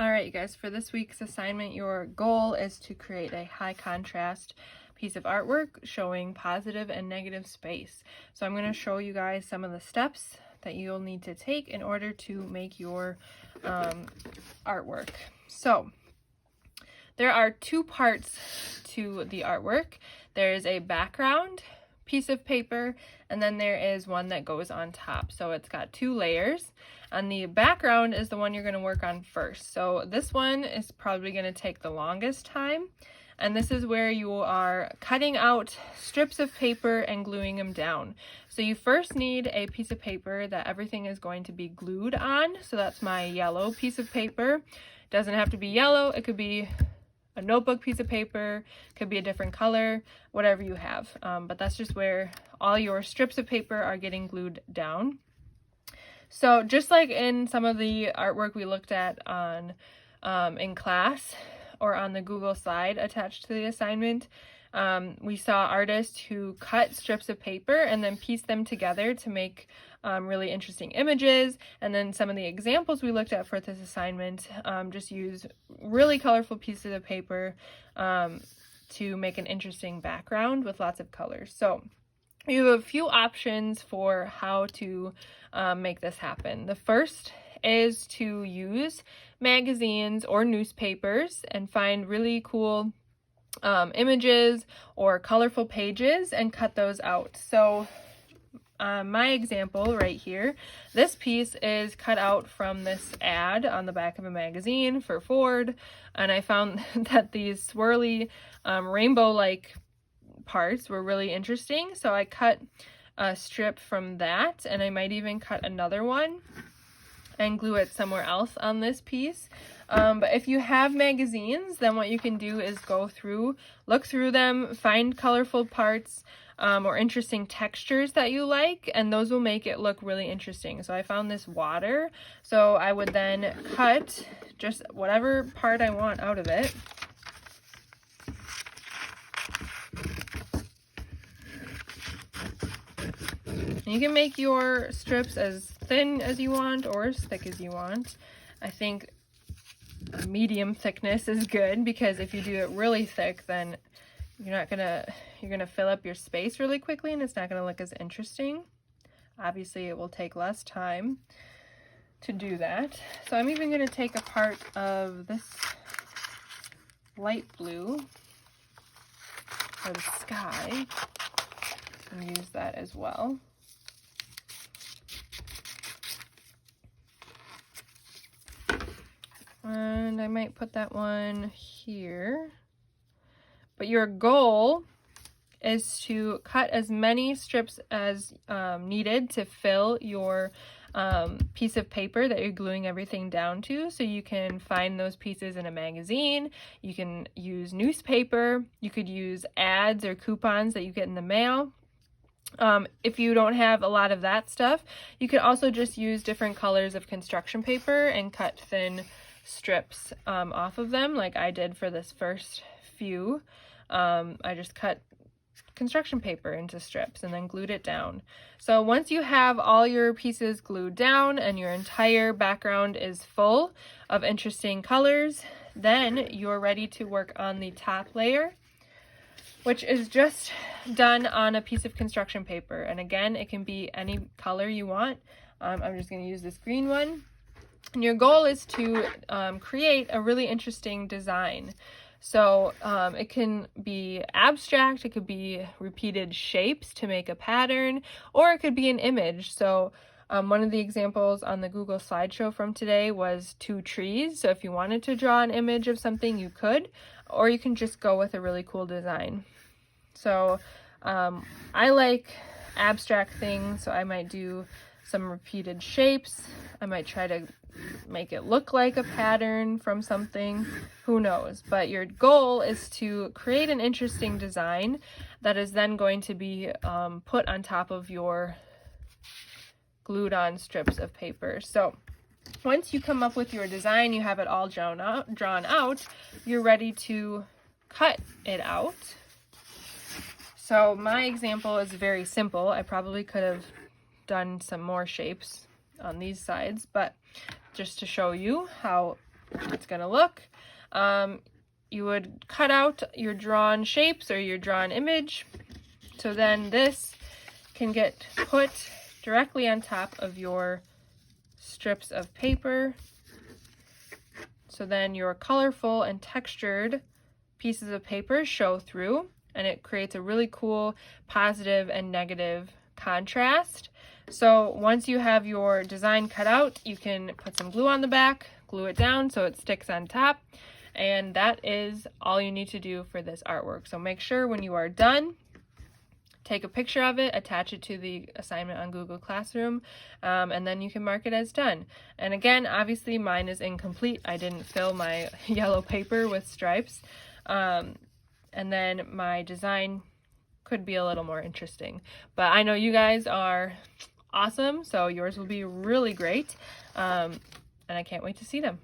Alright, you guys, for this week's assignment, your goal is to create a high contrast piece of artwork showing positive and negative space. So I'm going to show you guys some of the steps that you'll need to take in order to make your artwork. So there are two parts to the artwork. There is a background piece of paper, and then there is one that goes on top. So it's got two layers, and the background is the one you're going to work on first. So this one is probably going to take the longest time, and this is where you are cutting out strips of paper and gluing them down. So you first need a piece of paper that everything is going to be glued on. So that's my yellow piece of paper. It doesn't have to be yellow, it could be a notebook piece of paper, could be a different color, whatever you have. But that's just where all your strips of paper are getting glued down. So just like in some of the artwork we looked at on in class or on the Google slide attached to the assignment, we saw artists who cut strips of paper and then pieced them together to make really interesting images. And then some of the examples we looked at for this assignment just use really colorful pieces of paper to make an interesting background with lots of colors. So you have a few options for how to make this happen. The first is to use magazines or newspapers and find really cool images or colorful pages and cut those out. So my example right here, this piece is cut out from this ad on the back of a magazine for Ford, and I found that these swirly rainbow-like parts were really interesting, so I cut a strip from that, and I might even cut another one and glue it somewhere else on this piece. But if you have magazines, then what you can do is go through, look through them, find colorful parts or interesting textures that you like, and those will make it look really interesting. So I found this water, so I would then cut just whatever part I want out of it. You can make your strips as thin as you want or as thick as you want. I think medium thickness is good, because if you do it really thick, then you're gonna fill up your space really quickly and it's not gonna look as interesting. Obviously it will take less time to do that. So I'm even gonna take a part of this light blue for the sky and use that as well. And I might put that one here. But your goal is to cut as many strips as needed to fill your piece of paper that you're gluing everything down to. So you can find those pieces in a magazine, you can use newspaper, you could use ads or coupons that you get in the mail. If you don't have a lot of that stuff, you could also just use different colors of construction paper and cut thin strips off of them, like I did for this first few. I just cut construction paper into strips and then glued it down. So once you have all your pieces glued down and your entire background is full of interesting colors, then you're ready to work on the top layer, which is just done on a piece of construction paper. And again, it can be any color you want. I'm just going to use this green one. And your goal is to create a really interesting design. So it can be abstract, it could be repeated shapes to make a pattern, or it could be an image. So one of the examples on the Google slideshow from today was two trees. So if you wanted to draw an image of something, you could, or you can just go with a really cool design. So I like abstract things, so I might do some repeated shapes. I might try to make it look like a pattern from something, who knows. But your goal is to create an interesting design that is then going to be put on top of your glued on strips of paper. So once you come up with your design, you have it all drawn out, you're ready to cut it out. So my example is very simple. I probably could have done some more shapes on these sides, but just to show you how it's going to look. You would cut out your drawn shapes or your drawn image. So then this can get put directly on top of your strips of paper. So then your colorful and textured pieces of paper show through, and it creates a really cool positive and negative contrast. So once you have your design cut out, you can put some glue on the back, glue it down so it sticks on top, and that is all you need to do for this artwork. So make sure when you are done, take a picture of it, attach it to the assignment on Google Classroom, and then you can mark it as done. And again, obviously mine is incomplete. I didn't fill my yellow paper with stripes. And then my design could be a little more interesting. But I know you guys are awesome, so yours will be really great. And I can't wait to see them.